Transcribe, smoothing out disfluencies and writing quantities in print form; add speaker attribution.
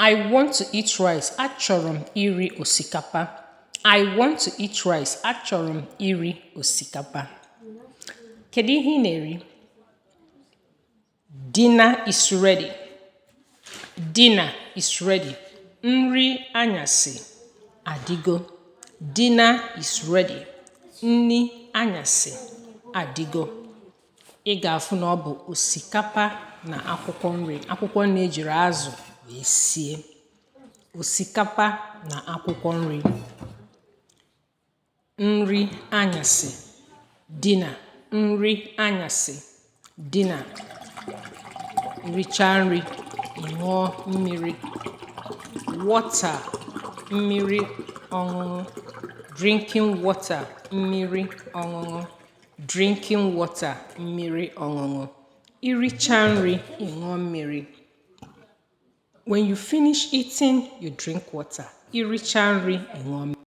Speaker 1: I want to eat rice. Achọrọ m iri osikapa. I want to eat rice. Achọrọ m iri osikapa. Kedu ihe ị na-eri? Dinner is ready. Dinner is ready. Nri anyasị adịgo. Dinner is ready. Nri anyasị adịgo. Ị ga-afụ na ọ bụ osikapa na akwụkwọ nri. Akwụkwọ nri ejiri azụ wee sie. Osikapa na akwụkwọ nri. Nri anyasị. Dinner. Nri anyasị. Dinner. Richaa nri, ị ṅụọ mmiri. Water. Mmiri ọṅụṅụ. Drinking water. Mmiri ọṅụṅụ. Drinking water. Mmiri ọṅụṅụ. Irichaa nri, ị ṅụọ mmiri. When you finish eating, you drink water. Irichaa nri, ị ṅụọ mmiri.